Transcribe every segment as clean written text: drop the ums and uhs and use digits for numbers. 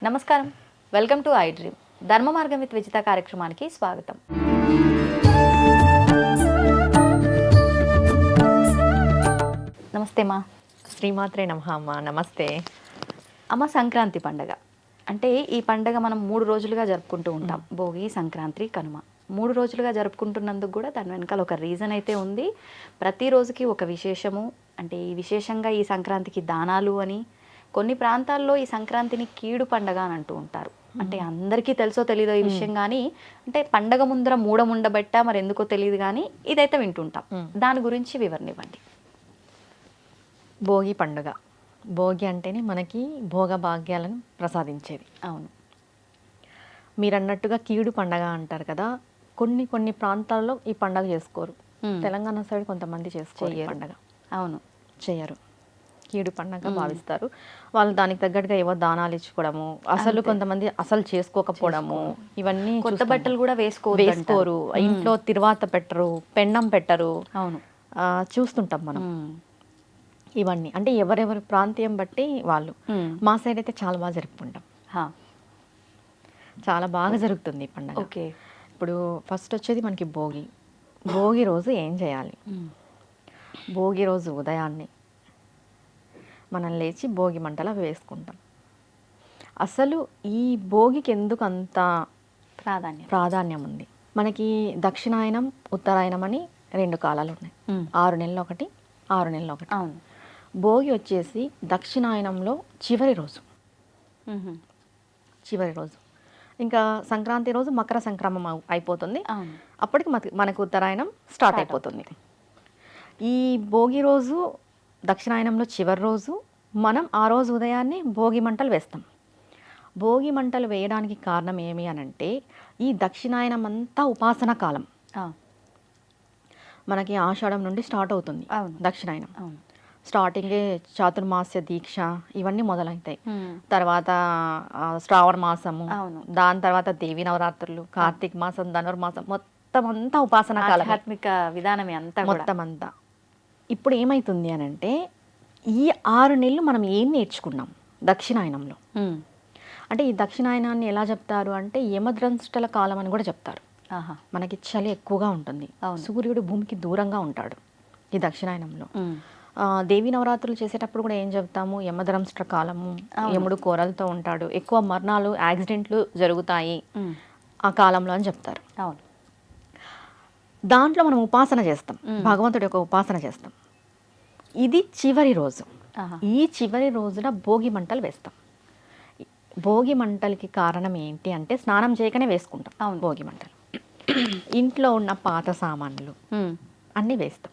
నమస్కారం, welcome to I dream. ధర్మ మార్గం విత్ విజిత కార్యక్రమానికి స్వాగతం. నమస్తే మా. శ్రీమాత్రే నమః అమ్మ. నమస్తే అమ్మ. సంక్రాంతి పండగ అంటే ఈ పండగ మనం 3 రోజులుగా జరుపుకుంటూ ఉంటాం. భోగి, సంక్రాంతి, కనుమ 3 రోజులుగా జరుపుకుంటున్నందుకు కూడా దాని వెనకాల ఒక రీజన్ అయితే ఉంది. ప్రతిరోజుకి ఒక విశేషము. అంటే ఈ విశేషంగా ఈ సంక్రాంతికి దానాలు అని, కొన్ని ప్రాంతాల్లో ఈ సంక్రాంతిని కీడు పండగ అని అంటూ ఉంటారు. అంటే అందరికీ తెలుసో తెలీదో ఈ విషయం, కానీ అంటే పండగ ముందర మూఢముండబెట్ట మరి ఎందుకో తెలియదు, కానీ ఇదైతే వింటుంటాం. దాని గురించి వివరణ ఇవ్వండి. భోగి పండుగ. భోగి అంటేనే మనకి భోగభాగ్యాలను ప్రసాదించేది. అవును, మీరు అన్నట్టుగా కీడు పండగ అంటారు కదా. కొన్ని ప్రాంతాల్లో ఈ పండగ చేసుకోరు. తెలంగాణ సైడ్ కొంతమంది చేసుకోరు ఈ పండగ. అవును, చేయరు. కీడు పండగ భావిస్తారు. వాళ్ళు దానికి తగ్గట్టుగా ఏవో దానాలు ఇచ్చుకోవడము, అసలు కొంతమంది అసలు చేసుకోకపోవడము, ఇవన్నీ కొత్త బట్టలు కూడా వేసుకోరు. ఇంట్లో తిరువాత పెట్టరు, పెండం పెట్టరు. అవును, చూస్తుంటాం మనం. ఇవన్నీ అంటే ఎవరెవరి ప్రాంతీయం బట్టి వాళ్ళు. మా సైడ్ అయితే చాలా బాగా జరుపుకుంటాం. చాలా బాగా జరుగుతుంది ఈ పండుగ. ఓకే. ఇప్పుడు ఫస్ట్ వచ్చేది మనకి భోగి. భోగి రోజు ఏం చేయాలి? భోగి రోజు ఉదయాన్నే మనం లేచి భోగి మంటలు అవి వేసుకుంటాం. అసలు ఈ భోగికి ఎందుకు అంత ప్రాధాన్యం ఉంది? మనకి దక్షిణాయనం, ఉత్తరాయణం అని 2 కాలాలు ఉన్నాయి. 6 నెలలు ఒకటి, 6 నెలలు ఒకటి. అవును. భోగి వచ్చేసి దక్షిణాయనంలో చివరి రోజు. ఇంకా సంక్రాంతి రోజు మకర సంక్రమం అయిపోతుంది. అప్పటికి మనకు ఉత్తరాయణం స్టార్ట్ అయిపోతుంది. ఈ భోగి రోజు దక్షిణాయనంలో చివరి రోజు మనం ఆ రోజు ఉదయాన్నే భోగి మంటలు వేస్తాం. భోగి మంటలు వేయడానికి కారణం ఏమి అనంటే, ఈ దక్షిణాయనం అంతా ఉపాసన కాలం. మనకి ఆషాఢం నుండి స్టార్ట్ అవుతుంది దక్షిణాయనం. స్టార్టింగే చాతుర్మాస్య దీక్ష ఇవన్నీ మొదలవుతాయి. తర్వాత శ్రావణ మాసము, దాని తర్వాత దేవి నవరాత్రులు, కార్తీక మాసం, ధనుర్మాసం, మొత్తం అంతా ఉపాసన కాలం, ఆధ్యాత్మిక విధానమే అంతా మొత్తం అంతా. ఇప్పుడు ఏమైతుంది అనంటే, ఈ 6 నెలలు మనం ఏం నేర్చుకున్నాం దక్షిణాయనంలో? అంటే ఈ దక్షిణాయనాన్ని ఎలా చెప్తారు అంటే యమద్రంష్టల కాలం అని కూడా చెప్తారు. మనకి చలి ఎక్కువగా ఉంటుంది, సూర్యుడు భూమికి దూరంగా ఉంటాడు ఈ దక్షిణాయనంలో. దేవి నవరాత్రులు చేసేటప్పుడు కూడా ఏం చెప్తాము? యమధర్మష్ట కాలము, యముడు కోరలతో ఉంటాడు, ఎక్కువ మరణాలు, యాక్సిడెంట్లు జరుగుతాయి ఆ కాలంలో అని చెప్తారు. అవును. దాంట్లో మనం ఉపాసన చేస్తాం, భగవంతుడి యొక్క ఉపాసన చేస్తాం. ఇది చివరి రోజు. ఈ చివరి రోజున భోగి మంటలు వేస్తాం. భోగి మంటలకి కారణం ఏంటి అంటే, స్నానం చేయకనే వేసుకుంటాం భోగి మంటలు. ఇంట్లో ఉన్న పాత సామాన్లు అన్నీ వేస్తాం.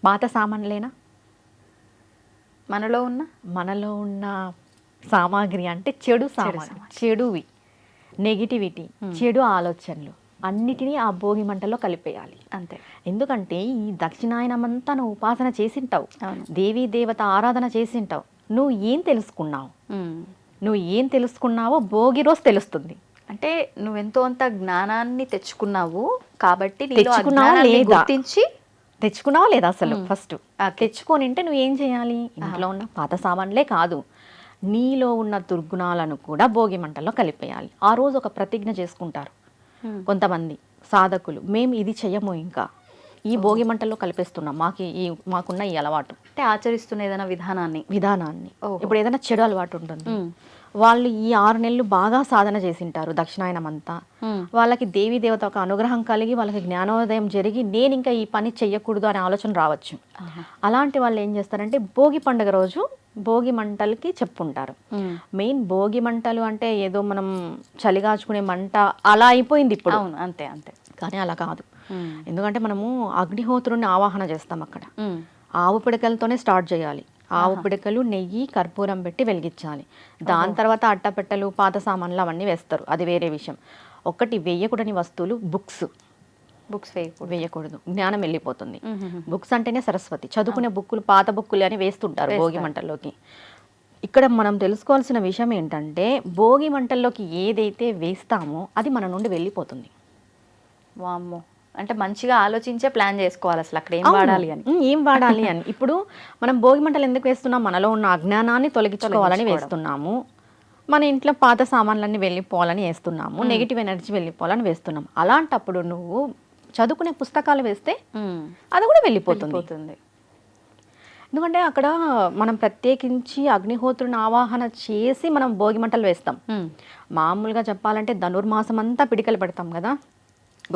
పాత సామాన్లేనా? మనలో ఉన్న సామాగ్రి అంటే చెడు సామాగ్రి, చెడువి, నెగిటివిటీ, చెడు ఆలోచనలు అన్నిటినీ ఆ భోగి మంటల్లో కలిపేయాలి. అంతే. ఎందుకంటే ఈ దక్షిణాయనమంతా నువ్వు ఉపాసన చేసింటావు, దేవీ దేవత ఆరాధన చేసింటావు. నువ్వు ఏం తెలుసుకున్నావో భోగి రోజు తెలుస్తుంది. అంటే నువ్వెంతో అంత జ్ఞానాన్ని తెచ్చుకున్నావు కాబట్టి తెచ్చుకున్నావా లేదా? అసలు ఫస్ట్ తెచ్చుకొని ఉంటే నువ్వు ఏం చేయాలి? ఇంట్లో ఉన్న పాత సామాన్లే కాదు, నీలో ఉన్న దుర్గుణాలను కూడా భోగి మంటల్లో కలిపేయాలి. ఆ రోజు ఒక ప్రతిజ్ఞ చేసుకుంటారు కొంతమంది సాధకులు, మేము ఇది చెయ్యము, ఇంకా ఈ భోగి మంటల్లో కలిపేస్తున్నాం, మాకున్న ఈ అలవాటు. అంటే ఆచరిస్తున్న ఏదైనా విధానాన్ని. ఇప్పుడు ఏదైనా చెడు అలవాటు ఉంటుంది, వాళ్ళు ఈ 6 నెలలు బాగా సాధన చేసింటారు దక్షిణాయనం అంతా. వాళ్ళకి దేవీ దేవత ఒక అనుగ్రహం కలిగి వాళ్ళకి జ్ఞానోదయం జరిగి నేను ఇంకా ఈ పని చెయ్యకూడదు అనే ఆలోచన రావచ్చు. అలాంటి వాళ్ళు ఏం చేస్తారంటే భోగి పండుగ రోజు భోగి మంటలకి చెప్పుకుంటారు. మెయిన్ భోగి మంటలు అంటే ఏదో మనం చలిగాచుకునే మంట అలా అయిపోయింది ఇప్పుడు. అంతే అంతే. కానీ అలా కాదు. ఎందుకంటే మనము అగ్నిహోత్రుని ఆవాహన చేస్తాం అక్కడ. ఆవు పిడకలతోనే స్టార్ట్ చేయాలి. ఆవు పిడకలు, నెయ్యి, కర్పూరం పెట్టి వెలిగించాలి. దాని తర్వాత అట్టపెట్టెలు, పాత సామాన్లు అవన్నీ వేస్తారు, అది వేరే విషయం. ఒకటి వేయకూడని వస్తువులు బుక్స్ వేయకూడదు, జ్ఞానం వెళ్ళిపోతుంది. బుక్స్ అంటేనే సరస్వతి, చదువుకునే బుక్కులు, పాత బుక్కులు అని వేస్తుంటారు భోగి మంటల్లోకి. ఇక్కడ మనం తెలుసుకోవాల్సిన విషయం ఏంటంటే, భోగి మంటల్లోకి ఏదైతే వేస్తామో అది మన నుండి వెళ్ళిపోతుంది. వామ్మో. అంటే మంచిగా ఆలోచించే ప్లాన్ చేసుకోవాలి అసలు అక్కడ ఏం వాడాలి అని. ఇప్పుడు మనం భోగి మంటలు ఎందుకు వేస్తున్నాం? మనలో ఉన్న అజ్ఞానాన్ని తొలగించుకోవాలని వేస్తున్నాము. మన ఇంట్లో పాత సామాన్లన్నీ వెళ్ళిపోవాలని వేస్తున్నాము, నెగిటివ్ ఎనర్జీ వెళ్ళిపోవాలని వేస్తున్నాము. అలాంటప్పుడు నువ్వు చదువుకునే పుస్తకాలు వేస్తే అది కూడా వెళ్ళిపోతుంది. ఎందుకంటే అక్కడ మనం ప్రత్యేకించి అగ్నిహోత్రుని ఆవాహన చేసి మనం భోగి మంటలు వేస్తాం. మామూలుగా చెప్పాలంటే ధనుర్మాసం అంతా పిడికలు పెడతాం కదా,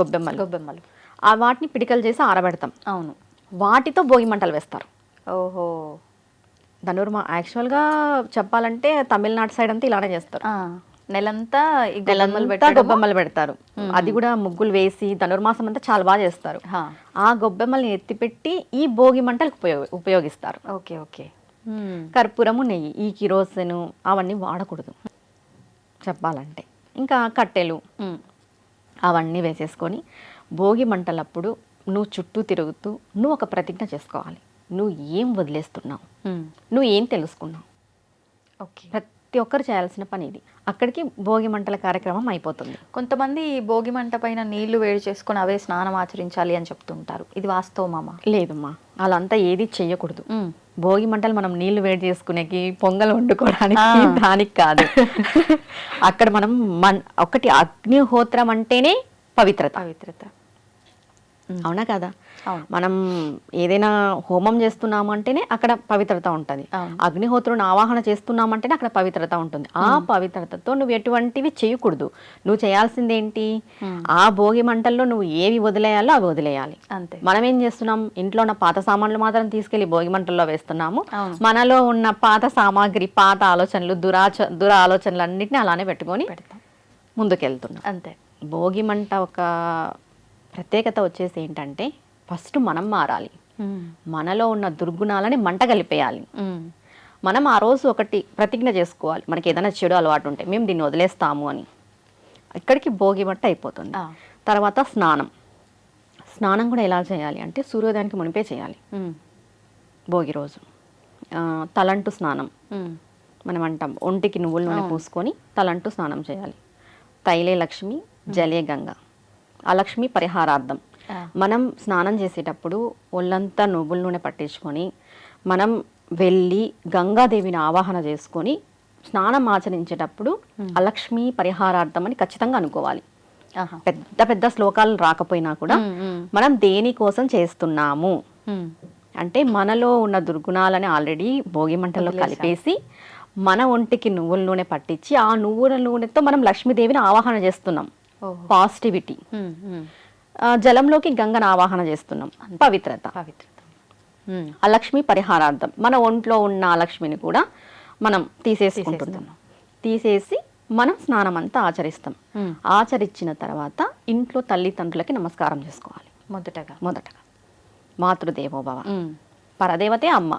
గొబ్బెమ్మలు ఆ వాటిని పిడికలు చేసి ఆరబెడతాం. అవును, వాటితో భోగి మంటలు వేస్తారు. ఓహో, యాక్చువల్గా చెప్పాలంటే తమిళనాడు సైడ్ అంతా ఇలానే చేస్తారు. నెలంతా గొబ్బెమ్మలు పెడతారు. అది కూడా ముగ్గులు వేసి ధనుర్మాసం అంతా చాలా బాగా చేస్తారు. ఆ గొబ్బెమ్మల్ని ఎత్తిపెట్టి ఈ భోగి మంటలకు ఉపయోగిస్తారు. Okay okay. కర్పూరము, నెయ్యి, ఈ కిరోసిన్ అవన్నీ వాడకూడదు చెప్పాలంటే. ఇంకా కట్టెలు అవన్నీ వేసేసుకొని భోగి మంటలప్పుడు నువ్వు చుట్టూ తిరుగుతూ నువ్వు ఒక ప్రతిజ్ఞ చేసుకోవాలి. నువ్వు ఏం వదిలేస్తున్నావు, నువ్వు ఏం తెలుసుకున్నావు. ఓకే, ప్రతి ఒక్కరు చేయాల్సిన పని ఇది. అక్కడికి భోగి మంటల కార్యక్రమం అయిపోతుంది. కొంతమంది భోగి మంట పైన నీళ్లు వేడి చేసుకొని అవే స్నానం ఆచరించాలి అని చెప్తుంటారు. ఇది వాస్తవమా? లేదమ్మా, అలా ఏది చెయ్యకూడదు. భోగి మంటలు మనం నీళ్లు వేడి చేసుకునేకి, పొంగల్ వండుకోవడానికి, దానికి కాదు. అక్కడ మనం ఒకటి అగ్నిహోత్రం అంటేనే పవిత్రత. అవునా కదా? మనం ఏదైనా హోమం చేస్తున్నాము అంటేనే అక్కడ పవిత్రత ఉంటుంది. అగ్నిహోత్రుని ఆవాహన చేస్తున్నామంటేనే అక్కడ పవిత్రత ఉంటుంది. ఆ పవిత్రతతో నువ్వు ఎటువంటివి చేయకూడదు. నువ్వు చేయాల్సింది ఏంటి, ఆ భోగి మంటల్లో నువ్వు ఏవి వదిలేయాలో అవి వదిలేయాలి. అంతే. మనం ఏం చేస్తున్నాం, ఇంట్లో ఉన్న పాత సామాన్లు మాత్రం తీసుకెళ్లి భోగి మంటల్లో వేస్తున్నాము. మనలో ఉన్న పాత సామాగ్రి, పాత ఆలోచనలు, దుర ఆలోచనలు అన్నింటినీ అలానే పెట్టుకొని ముందుకెళ్తున్నాం. అంతే. భోగి మంట ఒక ప్రత్యేకత వచ్చేసి ఏంటంటే ఫస్ట్ మనం మారాలి. మనలో ఉన్న దుర్గుణాలని మంట కలిపేయాలి. మనం ఆ రోజు ఒకటి ప్రతిజ్ఞ చేసుకోవాలి, మనకి ఏదైనా చెడు అలవాటు ఉంటే మేము దీన్ని వదిలేస్తాము అని. ఇక్కడికి భోగి మంట అయిపోతుంది. తర్వాత స్నానం కూడా ఎలా చేయాలి అంటే సూర్యోదయానికి మునిపే చేయాలి. భోగి రోజు తలంటు స్నానం మనం అంటాం. ఒంటికి నువ్వుల నూనె పూసుకొని తలంటు స్నానం చేయాలి. తైలే లక్ష్మి, జలే గంగ, అలక్ష్మి పరిహారార్థం. మనం స్నానం చేసేటప్పుడు ఒళ్ళంతా నువ్వుల నూనె పట్టించుకొని మనం వెళ్ళి గంగాదేవిని ఆవాహన చేసుకొని స్నానం ఆచరించేటప్పుడు అలక్ష్మి పరిహారార్థం అని ఖచ్చితంగా అనుకోవాలి. పెద్ద పెద్ద శ్లోకాలు రాకపోయినా కూడా మనం దేనికోసం చేస్తున్నాము అంటే మనలో ఉన్న దుర్గుణాలని ఆల్రెడీ భోగి మంటల్లో కలిపేసి మన ఒంటికి నువ్వుల నూనె పట్టించి ఆ నువ్వుల నూనెతో మనం లక్ష్మీదేవిని ఆవాహన చేస్తున్నాం. పాజిటివిటీ. జలంలోకి గంగను ఆవాహన చేస్తున్నాం. పవిత్రత. అలక్ష్మి పరిహారార్థం. మన ఒంట్లో ఉన్న అలక్ష్మిని కూడా మనం తీసేసుకుంటున్నాం. తీసేసి మనం స్నానం అంతా ఆచరిస్తాం. ఆచరించిన తర్వాత ఇంట్లో తల్లిదండ్రులకి నమస్కారం చేసుకోవాలి. మొదటగా మాతృదేవోభవ. పరదేవతే అమ్మ,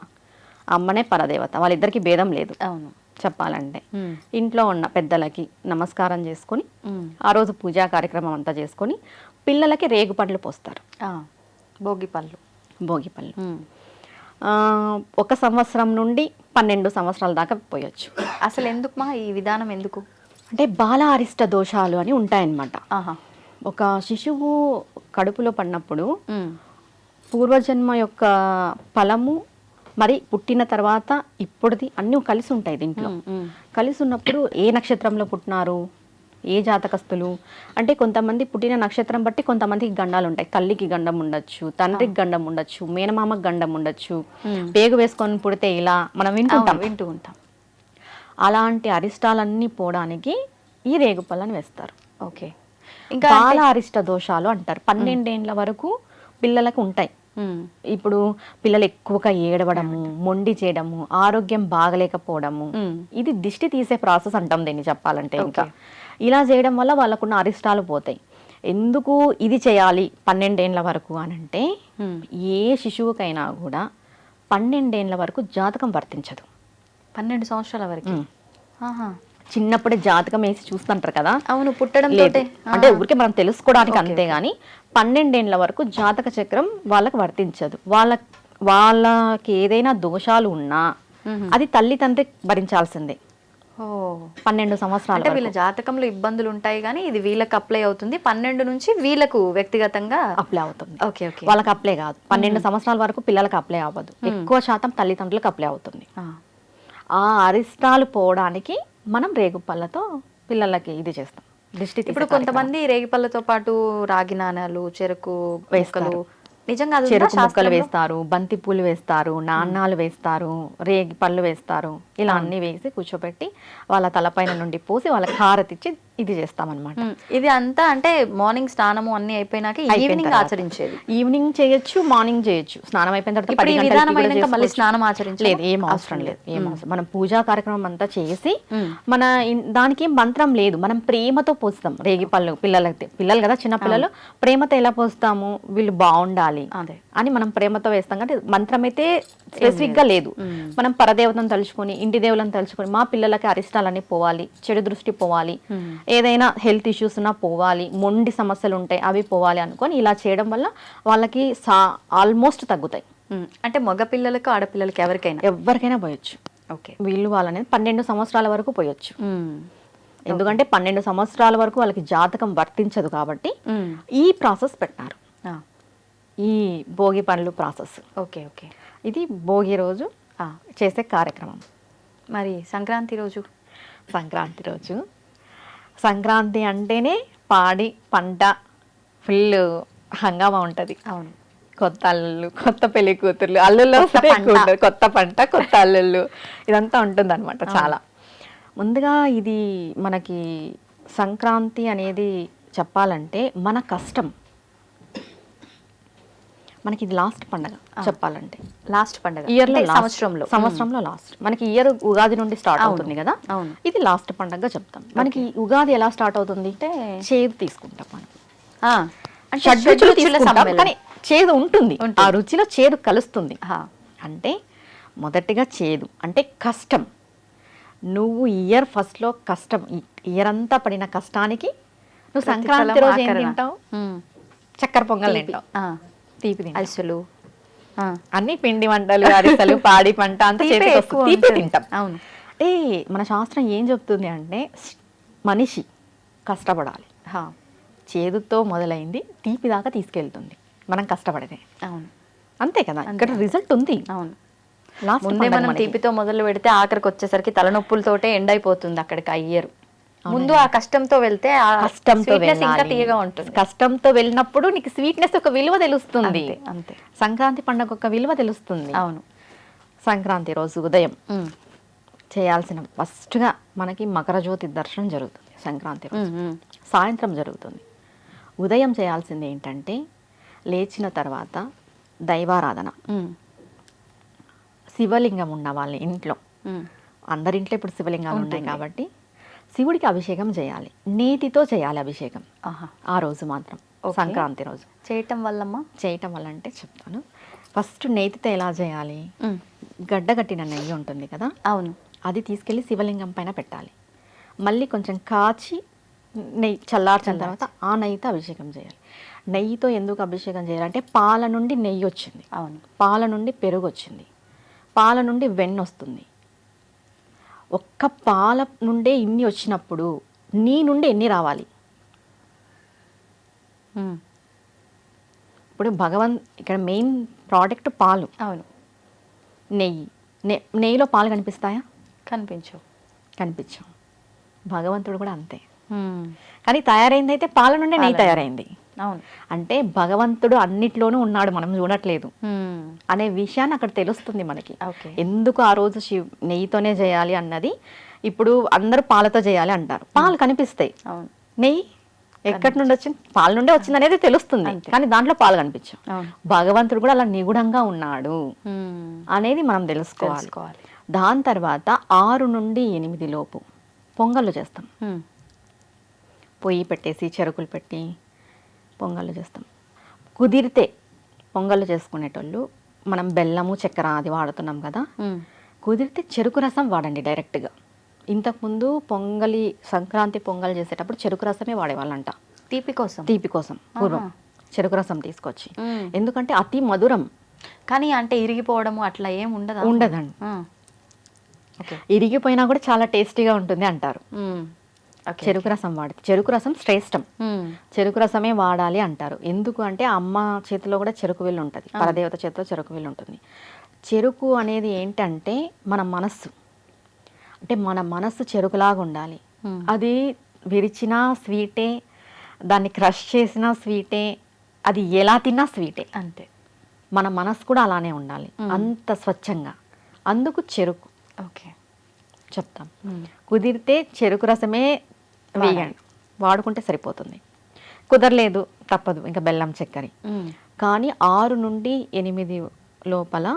అమ్మనే పరదేవత, వాళ్ళిద్దరికి భేదం లేదు. అవును చెప్పాలంటే. ఇంట్లో ఉన్న పెద్దలకి నమస్కారం చేసుకొని ఆ రోజు పూజా కార్యక్రమం అంతా చేసుకొని పిల్లలకి రేగు పండ్లు పోస్తారు. భోగి పళ్ళు 1 సంవత్సరం నుండి 12 సంవత్సరాల దాకా పోయొచ్చు. అసలు ఎందుకు ఈ విధానం ఎందుకు అంటే బాల అరిష్ట దోషాలు అని ఉంటాయన్నమాట. ఒక శిశువు కడుపులో పడినప్పుడు పూర్వజన్మ యొక్క ఫలము మరి పుట్టిన తర్వాత ఇప్పుడుది అన్నీ కలిసి ఉంటాయి దీంట్లో. కలిసి ఉన్నప్పుడు ఏ నక్షత్రంలో పుట్టినారు, ఏ జాతకస్తులు అంటే కొంతమంది పుట్టిన నక్షత్రం బట్టి కొంతమందికి గండాలు ఉంటాయి. తల్లికి గండం ఉండొచ్చు, తండ్రికి గండం ఉండొచ్చు, మేనమామకి గండం ఉండొచ్చు. పేగు వేసుకొని పుడితే ఇలా మనం వింటూ ఉంటాం. అలాంటి అరిష్టాలన్నీ పోవడానికి ఈ రేగుపళ్ళని వేస్తారు. ఓకే. ఇంకా బాల అరిష్ట దోషాలు అంటారు. 12 ఏండ్ల వరకు పిల్లలకు ఉంటాయి. ఇప్పుడు పిల్లలు ఎక్కువగా ఏడవడము, మొండి చేయడము, ఆరోగ్యం బాగలేకపోవడము, ఇది దిష్టి తీసే ప్రాసెస్ అంటాం దీన్ని చెప్పాలంటే. ఇంకా ఇలా చేయడం వల్ల వాళ్ళకున్న అరిష్టాలు పోతాయి. ఎందుకు ఇది చేయాలి 12 ఏండ్ల వరకు అనంటే ఏ శిశువుకైనా కూడా 12 ఏండ్ల వరకు జాతకం వర్తించదు. 12 సంవత్సరాల వరకు చిన్నప్పుడే జాతకం వేసి చూస్తుంటారు కదా. అవును, పుట్టడం అంటే ఊరికే మనం తెలుసుకోవడానికి అంతే గాని 12 ఏండ్ల వరకు జాతక చక్రం వాళ్ళకి వర్తించదు. వాళ్ళకి ఏదైనా దోషాలు ఉన్నా అది తల్లి తండ్రి భరించాల్సిందే. 12 సంవత్సరాలు అంటే వీళ్ళ జాతకంలో ఇబ్బందులు ఉంటాయి కానీ ఇది వీళ్ళకి అప్లై అవుతుంది. 12 నుంచి వీళ్ళకు వ్యక్తిగతంగా అప్లై అవుతుంది. వాళ్ళకి అప్లై కాదు. 12 సంవత్సరాల వరకు పిల్లలకు అప్లై అవ్వదు. ఎక్కువ శాతం తల్లిదండ్రులకు అప్లై అవుతుంది. ఆ అరిష్టాలు పోవడానికి మనం రేగుపళ్ళతో పిల్లలకి ఇది చేస్తాం, దిష్టి తీసే ఇప్పుడు కొంతమంది రేగిపళ్ళతో పాటు రాగి నాణాలు, చెరుకు వేస్తారు. ముక్కలు, నిజంగా అది ఉందా చెరుకు ముక్కలు శాస్త్రంలో? వేస్తారు, బంతి పూలు వేస్తారు, నాణాలు వేస్తారు, రేగి పళ్ళు వేస్తారు. ఇలా అన్ని వేసి కూర్చోబెట్టి వాళ్ళ తలపైన నుండి పోసి వాళ్ళకి హారతి ఇచ్చి ఇది చేస్తామన్నమాట. ఇది అంతా అంటే మార్నింగ్ స్నానము అన్ని అయిపోయినాక ఈవినింగ్ ఆచరించేది. ఈవినింగ్ చేయొచ్చు, మార్నింగ్ చేయొచ్చు. స్నానం అయిపోయిన తర్వాత ఇప్పుడు 10 ఈ గంటలకి విధానం కూడా అయినాక మళ్ళీ చేసుకోవచ్చు. స్నానం ఆచరించాలి? లేదు, ఏం అవసరం లేదు, ఏం అవసరం. మనం పూజా కార్యక్రమం అంతా చేసి మన దానికి ఏం మంత్రం లేదు, మనం ప్రేమతో పోస్తాం. రేగి పళ్ళు పిల్లలు కదా, చిన్న పిల్లలు, ప్రేమతో ఎలా పోస్తాము, వీళ్ళు బాగుండాలి అదే అని మనం ప్రేమతో వేస్తాం. కానీ మంత్రం అయితే స్పెసిఫిక్ గా లేదు. మనం పరదేవతను తలుచుకొని, ఇంటి దేవులను తలుచుకొని, మా పిల్లలకి అరిష్టాలన్నీ పోవాలి, చెడు దృష్టి పోవాలి, ఏదైనా హెల్త్ ఇష్యూస్ ఉన్నా పోవాలి, మొండి సమస్యలు ఉంటాయి అవి పోవాలి అనుకొని ఇలా చేయడం వల్ల వాళ్ళకి ఆల్మోస్ట్ తగ్గుతాయి. అంటే మగ పిల్లలకు ఆడపిల్లలకి ఎవరికైనా పోయొచ్చు. ఓకే. వీళ్ళు వాళ్ళనేది 12 సంవత్సరాల వరకు పోయొచ్చు. ఎందుకంటే 12 సంవత్సరాల వరకు వాళ్ళకి జాతకం వర్తించదు కాబట్టి ఈ ప్రాసెస్ పెట్టారు, ఈ భోగి పనులు ప్రాసెస్. Okay okay. ఇది భోగి రోజు చేసే కార్యక్రమం. మరి సంక్రాంతి రోజు? సంక్రాంతి రోజు, సంక్రాంతి అంటేనే పాడి పంట ఫుల్ హంగామా ఉంటుంది. అవును. కొత్త అల్లుళ్ళు, కొత్త పెళ్లి కూతుర్లు, అల్లుళ్ళు కొత్త పంట, కొత్త అల్లుళ్ళు, ఇదంతా ఉంటుంది అనమాట. చాలా ముందుగా ఇది మనకి సంక్రాంతి అనేది చెప్పాలంటే మన కష్టం, మనకి ఇది లాస్ట్ పండగ చెప్పాలంటే. లాస్ట్ పండగ ఇయర్లో, సంవత్సరంలో లాస్ట్. మనకి ఇయర్ ఉగాది నుండి స్టార్ట్ అవుతుంది కదా, ఇది లాస్ట్ పండగగా చెప్తాం. మనకి ఉగాది ఎలా స్టార్ట్ అవుతుంది అంటే చేదు తీసుకుంటాం మనం, షడ్రుచులు తీసుకుంటాం, కానీ చేదు ఉంటుంది, ఆ రుచిలో చేదు కలుస్తుంది. అంటే మొదటిగా చేదు అంటే కష్టం. నువ్వు ఇయర్ ఫస్ట్లో కష్టం, ఇయర్ అంతా పడిన కష్టానికి నువ్వు సంక్రాంతి రోజు ఏం తింటావు? చక్కెర పొంగల్ తింటావు, తీపి అరిసెలు, అన్ని పిండి వంటలు, అరిసెలు, పాడి పంట అంతా తీపి తింటాం. అవును. అంటే మన శాస్త్రం ఏం చెప్తుంది అంటే మనిషి కష్టపడాలి, చేదుతో మొదలైంది తీపి దాకా తీసుకెళ్తుంది మనం కష్టపడితే. అవును, అంతే కదా, ఇక్కడ రిజల్ట్ ఉంది. అవును. ముందే మనం తీపితో మొదలు పెడితే ఆఖరికి వచ్చేసరికి తలనొప్పులతోటే ఎండ్ అయిపోతుంది అక్కడికి ఆ ఇయర్. ముందు ఆ కష్టంతో వెళ్తే ఇంకా తీయగా ఉంటుంది. కష్టంతో వెళ్ళినప్పుడు నీకు స్వీట్నెస్ ఒక విలువ తెలుస్తుంది. అంతే, సంక్రాంతి పండుగ ఒక విలువ తెలుస్తుంది. అవును. సంక్రాంతి రోజు ఉదయం చేయాల్సిన ఫస్ట్గా మనకి మకర జ్యోతి దర్శనం జరుగుతుంది. సంక్రాంతి రోజు సాయంత్రం జరుగుతుంది. ఉదయం చేయాల్సింది ఏంటంటే లేచిన తర్వాత దైవారాధన. శివలింగం ఉన్న వాళ్ళ ఇంట్లో, అందరింట్లో ఇప్పుడు శివలింగాలు ఉన్నాయి కాబట్టి శివుడికి అభిషేకం చేయాలి, నేతితో చేయాలి అభిషేకం ఆ రోజు మాత్రం, సంక్రాంతి రోజు. చేయటం వల్ల అంటే చెప్తాను. ఫస్ట్ నేతితో ఎలా చేయాలి, గడ్డగట్టిన నెయ్యి ఉంటుంది కదా, అవును, అది తీసుకెళ్ళి శివలింగం పైన పెట్టాలి. మళ్ళీ కొంచెం కాచి నెయ్యి చల్లార్చిన తర్వాత ఆ నెయ్యితో అభిషేకం చేయాలి. నెయ్యితో ఎందుకు అభిషేకం చేయాలంటే పాల నుండి నెయ్యి వచ్చింది, అవును, పాల నుండి పెరుగు వచ్చింది, పాల నుండి వెన్న వస్తుంది. ఒక్క పాల నుండే ఇన్ని వచ్చినప్పుడు నీ నుండి ఎన్ని రావాలి? ఇప్పుడు ఇక్కడ మెయిన్ ప్రోడక్ట్ పాలు. అవును. నెయ్యిలో పాలు కనిపిస్తాయా? కనిపించవు. భగవంతుడు కూడా అంతే. కానీ తయారైంది అయితే పాల నుండే నెయ్యి తయారైంది. అవును. అంటే భగవంతుడు అన్నిట్లోనూ ఉన్నాడు, మనం చూడట్లేదు అనే విషయాన్ని అక్కడ తెలుస్తుంది మనకి. ఎందుకు ఆ రోజు నెయ్యితోనే చేయాలి అన్నది. ఇప్పుడు అందరూ పాలతో చేయాలి అంటారు, పాలు కనిపిస్తాయి, నెయ్యి ఎక్కడి నుండి వచ్చింది, పాల నుండే వచ్చింది అనేది తెలుస్తుంది, కానీ దాంట్లో పాలు కనిపించవు. భగవంతుడు కూడా అలా నిగూఢంగా ఉన్నాడు అనేది మనం తెలుసుకోవాలి. దాని తర్వాత 6 నుండి 8 లోపు పొంగళ్ళు చేస్తాం. పొయ్యి పెట్టేసి చెరుకులు పెట్టి పొంగళ్ళు చేస్తాం. కుదిరితే పొంగళ్ళు చేసుకునేటోళ్ళు, మనం బెల్లము చక్కెర అది వాడుతున్నాం కదా, కుదిరితే చెరుకు రసం వాడండి డైరెక్ట్గా. ఇంతకుముందు సంక్రాంతి పొంగల్ చేసేటప్పుడు చెరుకు రసమే వాడేవాళ్ళంట, తీపి కోసం పూర్వం చెరుకు రసం తీసుకొచ్చి. ఎందుకంటే అతి మధురం. కానీ అంటే ఇరిగిపోవడము అట్లా ఏం ఉండదండి. ఇరిగిపోయినా కూడా చాలా టేస్టీగా ఉంటుంది అంటారు. చెరుకు రసం చెరుకు రసం శ్రేష్టం, చెరుకు రసమే వాడాలి అంటారు. ఎందుకు అంటే అమ్మ చేతిలో కూడా చెరుకు విల్లు ఉంటుంది, పరదేవత చేతిలో చెరుకు విల్లు ఉంటుంది. చెరుకు అనేది ఏంటంటే మన మనస్సు, అంటే మన మనస్సు చెరుకులాగా ఉండాలి. అది విరిచినా స్వీటే, దాన్ని క్రష్ చేసినా స్వీటే, అది ఎలా తిన్నా స్వీటే. అంతే. మన మనసు కూడా అలానే ఉండాలి, అంత స్వచ్ఛంగా. అందుకు చెరుకు ఓకే. చెప్తాం. కుదిరితే చెరుకు రసమే వేయండి, వాడుకుంటే సరిపోతుంది. కుదరలేదు తప్పదు ఇంకా బెల్లం చక్కెర. కానీ 6 నుండి 8 లోపల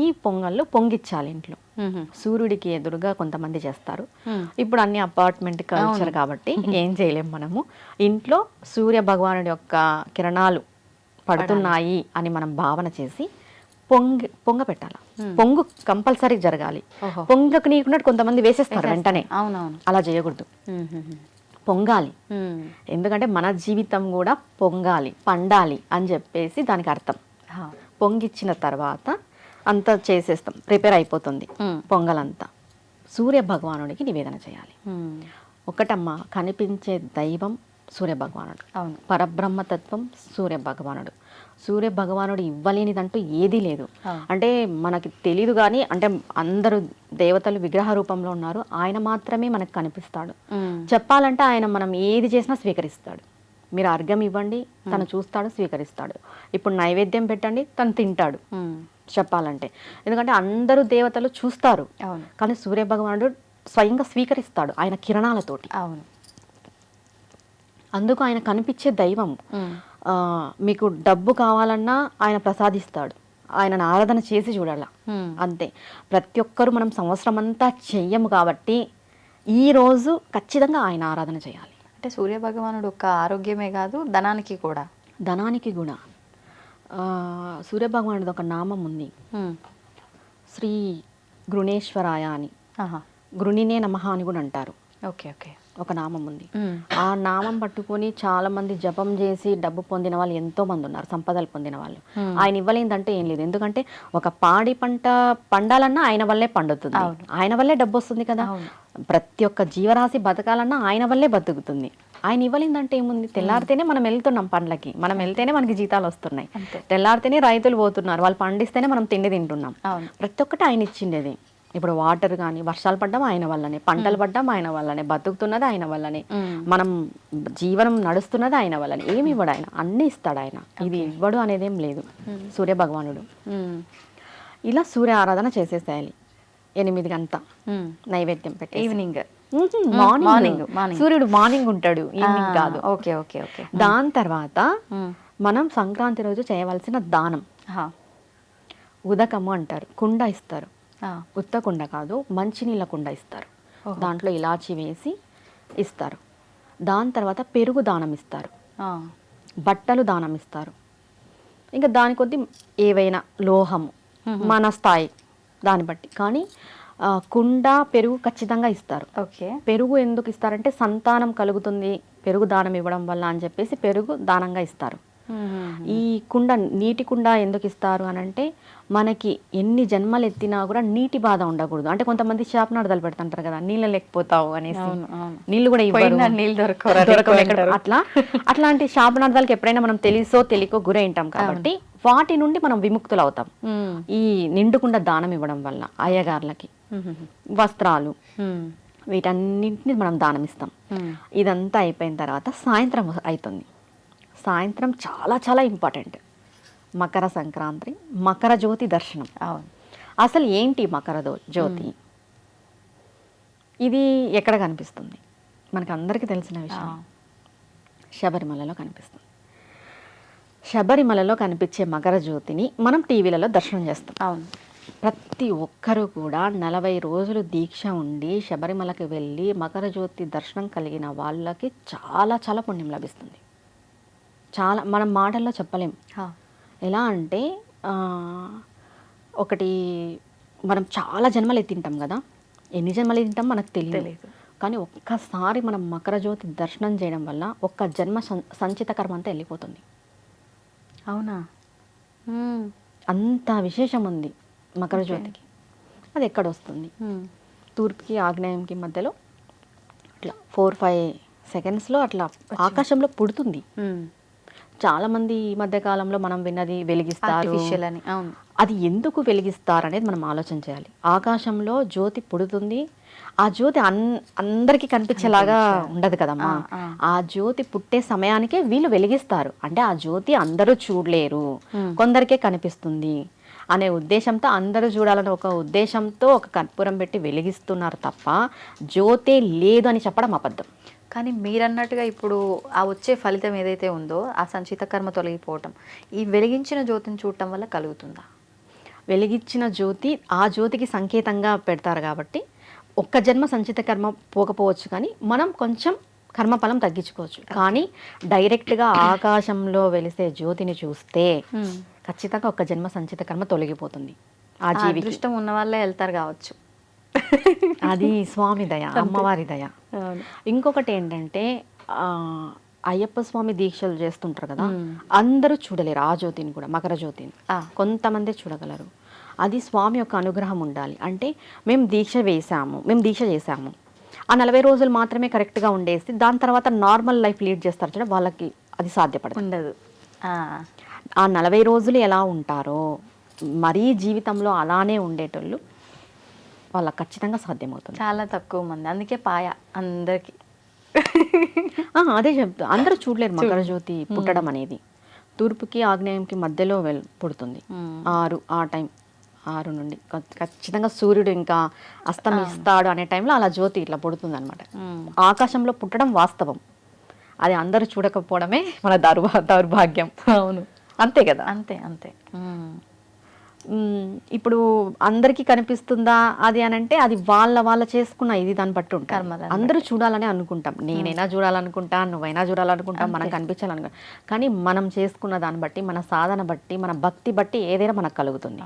ఈ పొంగళ్ళు పొంగిచ్చాలి ఇంట్లో. సూర్యుడికి ఎదురుగా కొంతమంది చేస్తారు. ఇప్పుడు అన్ని అపార్ట్మెంట్ కల్చర్ కాబట్టి ఏం చేయలేం మనము. ఇంట్లో సూర్య భగవానుడి యొక్క కిరణాలు పడుతున్నాయి అని మనం భావన చేసి పొంగ పెట్టాలి. పొంగు కంపల్సరీ జరగాలి. పొంగకు నీకున్నట్టు కొంతమంది వేసేస్తారు వెంటనే. అవునవును, అలా చేయకూడదు, పొంగాలి. ఎందుకంటే మన జీవితం కూడా పొంగాలి, పండాలి అని చెప్పేసి దానికి అర్థం. పొంగిచ్చిన తర్వాత అంతా చేసేస్తాం, ప్రిపేర్ అయిపోతుంది పొంగలంతా. సూర్య భగవానుడికి నివేదన చేయాలి. ఒకటమ్మ, కనిపించే దైవం సూర్య భగవానుడు. అవును. పరబ్రహ్మతత్వం సూర్య భగవానుడు. సూర్య భగవానుడు ఇవ్వలేనిదంటూ ఏదీ లేదు. అంటే మనకి తెలీదు కానీ, అంటే అందరూ దేవతలు విగ్రహ రూపంలో ఉన్నారు, ఆయన మాత్రమే మనకు కనిపిస్తాడు. చెప్పాలంటే ఆయన మనం ఏది చేసినా స్వీకరిస్తాడు. మీరు అర్ఘ్యం ఇవ్వండి, తను చూస్తాడు, స్వీకరిస్తాడు. ఇప్పుడు నైవేద్యం పెట్టండి, తను తింటాడు. చెప్పాలంటే ఎందుకంటే అందరూ దేవతలు చూస్తారు, కానీ సూర్య భగవానుడు స్వయంగా స్వీకరిస్తాడు ఆయన కిరణాలతోటి. అవును. అందుకు ఆయన కనిపించే దైవం. మీకు డబ్బు కావాలన్నా ఆయన ప్రసాదిస్తాడు, ఆయనను ఆరాధన చేసి చూడాల. అంతే. ప్రతి ఒక్కరూ మనం సంవత్సరం అంతా చెయ్యము కాబట్టి ఈ రోజు ఖచ్చితంగా ఆయన ఆరాధన చేయాలి. అంటే సూర్య భగవానుడు ఒక ఆరోగ్యమే కాదు, ధనానికి కూడా. ధనానికి కూడా సూర్య భగవానుడిది ఒక నామం ఉంది, శ్రీ గృణేశ్వరాయ అని. గృణినే నమః అని కూడా అంటారు. Okay okay. ఒక నామం ఉంది. ఆ నామం పట్టుకొని చాలా మంది జపం చేసి డబ్బు పొందిన వాళ్ళు ఎంతో మంది ఉన్నారు, సంపదలు పొందిన వాళ్ళు. ఆయన ఇవ్వలేదంటే ఏం లేదు. ఎందుకంటే ఒక పాడి పంట పండాలన్నా ఆయన వల్లే పండుతుంది, ఆయన వల్లే డబ్బు వస్తుంది కదా. ప్రతి ఒక్క జీవరాశి బతకాలన్నా ఆయన వల్లే బతుకుతుంది. ఆయన ఇవ్వలేదంటే ఏముంది? తెల్లారితేనే మనం వెళ్తున్నాం పండ్లకి, మనం వెళ్తేనే మనకి జీతాలు వస్తున్నాయి. తెల్లారితేనే రైతులు పోతున్నారు, వాళ్ళు పండిస్తేనే మనం తిండి తింటున్నాం. ప్రతి ఒక్కటి ఆయన ఇచ్చిండేది. ఇప్పుడు వాటర్ కానీ, వర్షాలు పడ్డం ఆయన వల్లనే, పంటలు పడ్డం ఆయన వల్లనే, బతుకుతున్నది ఆయన వల్లనే, మనం జీవనం నడుస్తున్నది ఆయన వల్లనే. ఏమి ఇవ్వడు ఆయన, అన్ని ఇస్తాడు ఆయన. ఇది ఇవ్వడు అనేది ఏం లేదు సూర్య భగవానుడు. ఇలా సూర్య ఆరాధన చేసేసేయాలి 8 గంట నైవేద్యం పెట్టి. Evening, morning. సూర్యుడు మార్నింగ్ ఉంటాడు, ఈవినింగ్ కాదు. Okay okay okay. దాని తర్వాత మనం సంక్రాంతి రోజు చేయవలసిన దానం ఉదకము అంటారు. కుండ ఇస్తారు, ఉత్త కుండ కాదు, మంచినీళ్ళ కుండ ఇస్తారు. దాంట్లో ఇలాచి వేసి ఇస్తారు. దాని తర్వాత పెరుగు దానం ఇస్తారు, బట్టలు దానం ఇస్తారు. ఇంకా దాని కొద్ది ఏవైనా లోహము మన స్థాయి దాన్ని బట్టి. కానీ కుండ పెరుగు ఖచ్చితంగా ఇస్తారు. ఓకే. పెరుగు ఎందుకు ఇస్తారంటే సంతానం కలుగుతుంది పెరుగు దానం ఇవ్వడం వల్ల అని చెప్పేసి పెరుగు దానంగా ఇస్తారు. ఈ కుండ, నీటి కుండ ఎందుకు ఇస్తారు అని అంటే, మనకి ఎన్ని జన్మలు ఎత్తినా కూడా నీటి బాధ ఉండకూడదు. అంటే కొంతమంది శాపనార్థాలు పెడుతుంటారు కదా, నీళ్ళు లేకపోతావు అనేసి, నీళ్ళు కూడా ఇవ్వరు, నీళ్ళు దొరకవు. అట్లాంటి శాపనార్థాలకు ఎప్పుడైనా మనం తెలుసో తెలియకో గురైంటాం కాబట్టి వాటి నుండి మనం విముక్తులు అవుతాం ఈ నిండుకుండా దానం ఇవ్వడం వల్ల. అయ్యగార్లకి వస్త్రాలు, వీటన్నింటిని మనం దానం ఇస్తాం. ఇదంతా అయిపోయిన తర్వాత సాయంత్రం అవుతుంది. సాయంత్రం చాలా చాలా ఇంపార్టెంట్. మకర సంక్రాంతి, మకర జ్యోతి దర్శనం. అసలు ఏంటి మకర జ్యోతి? ఇది ఎక్కడ కనిపిస్తుంది? మనకు అందరికీ తెలిసిన విషయం, శబరిమలలో కనిపిస్తుంది. శబరిమలలో కనిపించే మకర జ్యోతిని మనం టీవీలలో దర్శనం చేస్తాం. ప్రతి ఒక్కరూ కూడా 40 రోజులు దీక్ష ఉండి శబరిమలకి వెళ్ళి మకర జ్యోతి దర్శనం కలిగిన వాళ్ళకి చాలా చాలా పుణ్యం లభిస్తుంది. చాలా మనం మాటల్లో చెప్పలేం. ఎలా అంటే ఒకటి, మనం చాలా జన్మలు ఎత్తింటాం కదా, ఎన్ని జన్మలు ఎత్తింటాం మనకు తెలియదు. కానీ ఒక్కసారి మనం మకర జ్యోతి దర్శనం చేయడం వల్ల ఒక్క జన్మ సంచిత కర్మ అంతా వెళ్ళిపోతుంది. అవునా? అంత విశేషం ఉంది మకర జ్యోతికి. అది ఎక్కడ వస్తుంది? తూర్పుకి ఆగ్నేయంకి మధ్యలో అట్లా 4-5 సెకండ్స్లో అట్లా ఆకాశంలో పుడుతుంది. చాలా మంది ఈ మధ్య కాలంలో మనం విన్నది వెలిగిస్తారు ఆర్టిఫిషియల్ అని. అవును. అది ఎందుకు వెలిగిస్తారు అనేది మనం ఆలోచన చేయాలి. ఆకాశంలో జ్యోతి పుడుతుంది, ఆ జ్యోతి అందరికీ కనిపించేలాగా ఉండదు కదమ్మా. ఆ జ్యోతి పుట్టే సమయానికే వీళ్ళు వెలిగిస్తారు. అంటే ఆ జ్యోతి అందరూ చూడలేరు, కొందరికే కనిపిస్తుంది అనే ఉద్దేశంతో, అందరూ చూడాలని ఒక ఉద్దేశంతో ఒక కర్పూరం పెట్టి వెలిగిస్తున్నారు తప్ప జ్యోతే లేదు అని చెప్పడం అబద్ధం. కానీ మీరన్నట్టుగా ఇప్పుడు ఆ వచ్చే ఫలితం ఏదైతే ఉందో, ఆ సంచిత కర్మ తొలగిపోవటం ఈ వెలిగించిన జ్యోతిని చూడటం వల్ల కలుగుతుందా? వెలిగించిన జ్యోతి ఆ జ్యోతికి సంకేతంగా పెడతారు కాబట్టి ఒక్క జన్మ సంచిత కర్మ పోకపోవచ్చు, కానీ మనం కొంచెం కర్మఫలం తగ్గించుకోవచ్చు. కానీ డైరెక్ట్గా ఆకాశంలో వెలిసే జ్యోతిని చూస్తే ఖచ్చితంగా ఒక్క జన్మ సంచిత కర్మ తొలగిపోతుంది ఆ జీవికి. అదృష్టం ఉన్న వాళ్ళే వెళ్తారు కావచ్చు. అది స్వామి దయ, అమ్మవారి దయ. ఇంకొకటి ఏంటంటే అయ్యప్ప స్వామి దీక్షలు చేస్తుంటారు కదా, అందరూ చూడలేరు ఆ జ్యోతిని కూడా, మకర జ్యోతిని కొంతమంది చూడగలరు. అది స్వామి యొక్క అనుగ్రహం ఉండాలి. అంటే మేము దీక్ష చేసాము ఆ 40 రోజులు మాత్రమే కరెక్ట్గా ఉండేసి దాని తర్వాత నార్మల్ లైఫ్ లీడ్ చేస్తారు చూడ, వాళ్ళకి అది సాధ్యపడదు. ఉండదు. ఆ 40 రోజులు ఎలా ఉంటారో మరీ జీవితంలో అలానే ఉండేటోళ్ళు వాళ్ళకి ఖచ్చితంగా సాధ్యమవుతుంది. చాలా తక్కువ మంది, అందుకే పాయ అందరికి. అదే చెప్తా, అందరూ చూడలేరు మకర జ్యోతి పుట్టడం అనేది. తూర్పుకి ఆగ్నేయంకి మధ్యలో పుడుతుంది. 6 ఆ టైం, 6 నుండి ఖచ్చితంగా సూర్యుడు ఇంకా అస్తమిస్తాడు అనే టైంలో అలా జ్యోతి ఇట్లా పుడుతుంది అనమాట. ఆకాశంలో పుట్టడం వాస్తవం, అది అందరూ చూడకపోవడమే మన దౌర్భాగ్యం. అవును, అంతే కదా. అంతే అంతే. ఇప్పుడు అందరికీ కనిపిస్తుందా అది అని అంటే అది వాళ్ళ చేసుకున్న ఇది దాన్ని బట్టి ఉంటారు. అందరూ చూడాలని అనుకుంటాం, నేనైనా చూడాలనుకుంటా, నువ్వైనా చూడాలనుకుంటాం, మనం కనిపించాలనుకుంటాం. కానీ మనం చేసుకున్న దాన్ని బట్టి, మన సాధన బట్టి, మన భక్తి బట్టి ఏదైనా మనకు కలుగుతుంది.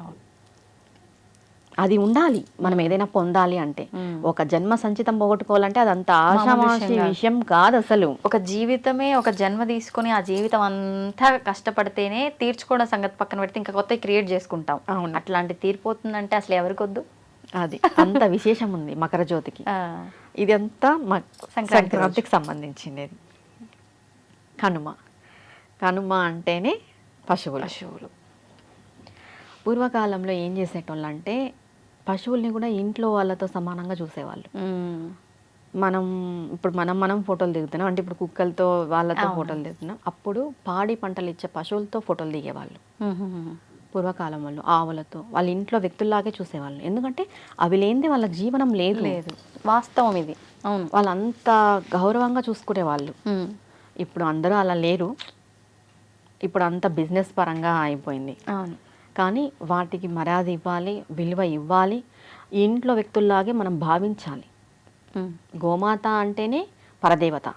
అది ఉండాలి. మనం ఏదైనా పొందాలి అంటే ఒక జన్మ సంచితం పోగొట్టుకోవాలంటే అదంత ఆషామాషి విషయం కాదు అసలు. ఒక జీవితమే ఒక జన్మ తీసుకొని ఆ జీవితం అంతా కష్టపడితేనే తీర్చుకోవడం సంగతి పక్కన పెడితే ఇంకా కొత్త క్రియేట్ చేసుకుంటాం. అట్లాంటి తీరిపోతుందంటే అసలు ఎవరికొద్దు. అది అంత విశేషం ఉంది మకర జ్యోతికి. ఇది అంతా సంక్రాంతికి సంబంధించింది. కనుమ అంటేనే పశువులు. పూర్వకాలంలో ఏం చేసేటోళ్ళు అంటే పశువుల్ని కూడా ఇంట్లో వాళ్ళతో సమానంగా చూసేవాళ్ళు. ఇప్పుడు మనం ఫోటోలు దిగుతున్నాం అంటే ఇప్పుడు కుక్కలతో వాళ్ళతో ఫోటోలు దిగుతున్నాం. అప్పుడు పాడి పంటలు ఇచ్చే పశువులతో ఫోటోలు దిగేవాళ్ళు పూర్వకాలం వాళ్ళు. ఆవులతో వాళ్ళ ఇంట్లో వ్యక్తుల్లాగే చూసేవాళ్ళు. ఎందుకంటే అవి లేనిదే వాళ్ళ జీవనం లేదు. వాస్తవం ఇది. అవును, వాళ్ళు అంత గౌరవంగా చూసుకునేవాళ్ళు. ఇప్పుడు అందరూ అలా లేరు. ఇప్పుడు అంత బిజినెస్ పరంగా అయిపోయింది. అవును, కానీ వాటికి మర్యాద ఇవ్వాలి, విలువ ఇవ్వాలి, ఇంట్లో వ్యక్తుల్లాగే మనం భావించాలి. గోమాత అంటేనే పరదేవత.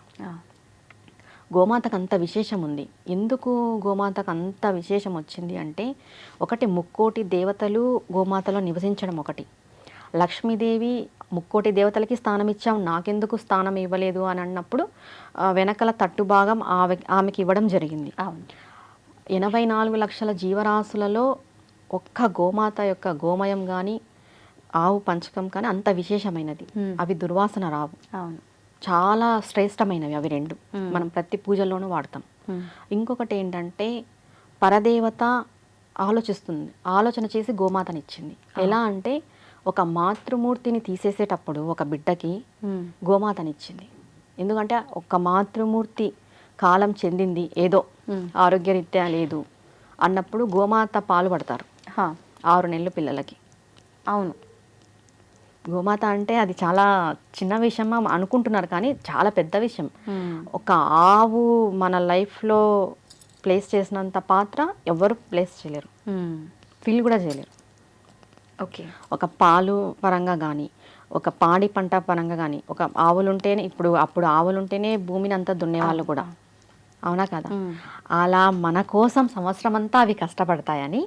గోమాతకు అంత విశేషం ఉంది. ఎందుకు గోమాతకు అంత విశేషం వచ్చింది అంటే, ఒకటి ముక్కోటి దేవతలు గోమాతలో నివసించడం ఒకటి. లక్ష్మీదేవి ముక్కోటి దేవతలకి స్థానం ఇచ్చాం, నాకెందుకు స్థానం ఇవ్వలేదు అని అన్నప్పుడు వెనకల తట్టుభాగం ఆమెకి ఇవ్వడం జరిగింది. 84 లక్షల జీవరాశులలో ఒక్క గోమాత యొక్క గోమయం కానీ ఆవు పంచకం కానీ అంత విశేషమైనది. అవి దుర్వాసన రావు. చాలా శ్రేష్టమైనవి అవి రెండు. మనం ప్రతి పూజల్లోనూ వాడతాం. ఇంకొకటి ఏంటంటే పరదేవత ఆలోచన చేసి గోమాతనిచ్చింది. ఎలా అంటే ఒక మాతృమూర్తిని తీసేసేటప్పుడు ఒక బిడ్డకి గోమాతనిచ్చింది. ఎందుకంటే ఒక మాతృమూర్తి కాలం చెందింది, ఏదో ఆరోగ్యరీత్యా లేదు అన్నప్పుడు గోమాత పాలు పడతారు 6 నెలల పిల్లలకి. అవును, గోమాత అంటే అది చాలా చిన్న విషయం అనుకుంటున్నారు, కానీ చాలా పెద్ద విషయం. ఒక ఆవు మన లైఫ్లో ప్లేస్ చేసినంత పాత్ర ఎవరు ప్లేస్ చేయలేరు, ఫీల్ కూడా చేయలేరు. ఓకే, ఒక పాలు పరంగా కానీ, ఒక పాడి పంట పరంగా కానీ, ఒక ఆవులుంటేనే అప్పుడు ఆవులుంటేనే భూమిని అంతా దున్నేవాళ్ళు కూడా. అవునా కదా? అలా మన కోసం సంవత్సరం అంతా అవి కష్టపడతాయని